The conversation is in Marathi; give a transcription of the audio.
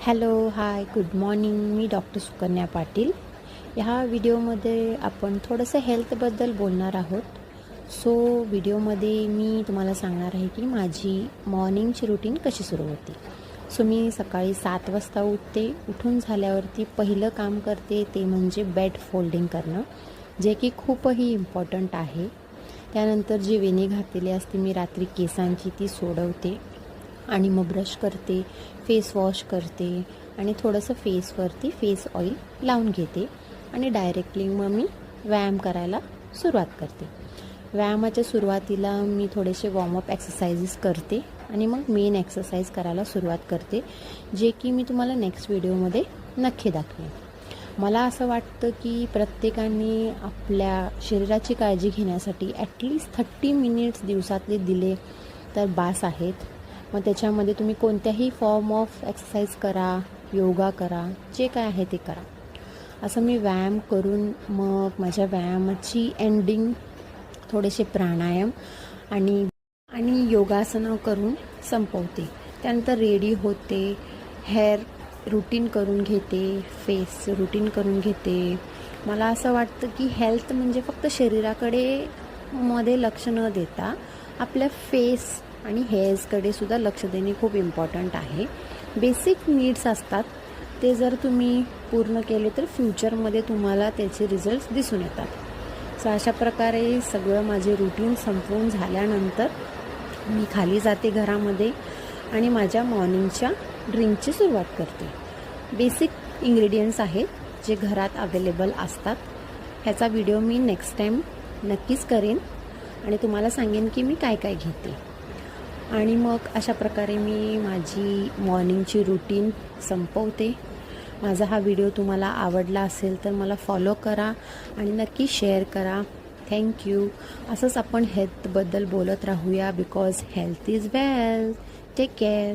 हॅलो, हाय, गुड मॉर्निंग. मी डॉक्टर सुकन्या पाटील. ह्या व्हिडिओमध्ये आपण थोडंसं हेल्थबद्दल बोलणार आहोत. सो व्हिडिओमध्ये मी तुम्हाला सांगणार आहे की माझी मॉर्निंगची रुटीन कशी सुरू होते. सो मी सकाळी 7 वाजता उठते. उठून झाल्यावरती पहिलं काम करते ते म्हणजे बेड फोल्डिंग करणं, जे की खूपही इम्पॉर्टंट आहे. त्यानंतर जी वेणी घातलेली असते मी रात्री केसांची ती सोडवते आणि मग ब्रश करते, फेस वॉश करते आणि थोडंसं फेसवरती फेस ऑइल लावून घेते आणि डायरेक्टली मग मी व्यायाम करायला सुरुवात करते. व्यायामाच्या सुरुवातीला मी थोडेसे वॉर्मअप एक्सरसाइजेस करते आणि मग मेन एक्सरसाइज करायला सुरुवात करते, जे की मी तुम्हाला नेक्स्ट व्हिडिओमध्ये नक्की दाखवेन. मला असं वाटतं की प्रत्येकाने आपल्या शरीराची काळजी घेण्यासाठी ॲटलिस्ट 30 मिनिट्स दिवसातले दिले तर बास आहेत. मग त्याच्यामध्ये तुम्ही कोणत्याही फॉर्म ऑफ एक्सरसाइज करा, योगा करा, जे काय आहे ते करा. असं मी व्यायाम करून मग माझ्या व्यायामाची एंडिंग थोडेसे प्राणायाम आणि आणि योगासनं करून संपवते. त्यानंतर रेडी होते, हेअर रुटीन करून घेते, फेस रुटीन करून घेते. मला असं वाटतं की हेल्थ म्हणजे फक्त शरीराकडे मध्ये लक्ष न देता आपल्या फेस आणि हेअर्सकडे सुद्धा लक्ष देणे खूप इम्पॉर्टंट आहे. बेसिक नीड्स असतात, ते जर तुम्ही पूर्ण केले तर फ्युचरमध्ये तुम्हाला त्याचे रिझल्ट्स दिसून येतात. सो अशा प्रकारे सगळं माझे रुटीन संपवून झाल्यानंतर मी खाली जाते घरामध्ये आणि माझ्या मॉर्निंगच्या ड्रिंकची सुरुवात करते. बेसिक इंग्रेडियंट्स आहेत जे घरात अवेलेबल असतात. ह्याचा व्हिडिओ मी नेक्स्ट टाईम नक्कीच करेन आणि तुम्हाला सांगेन की मी काय काय घेते. आणि मग अशा प्रकारे मी माझी मॉर्निंगची रुटीन संपवते. माझा हा व्हिडिओ तुम्हाला आवडला असेल तर मला फॉलो करा आणि नक्की शेअर करा. थँक्यू. असंच आपण हेल्थबद्दल बोलत राहूया, because health is wealth. Take care.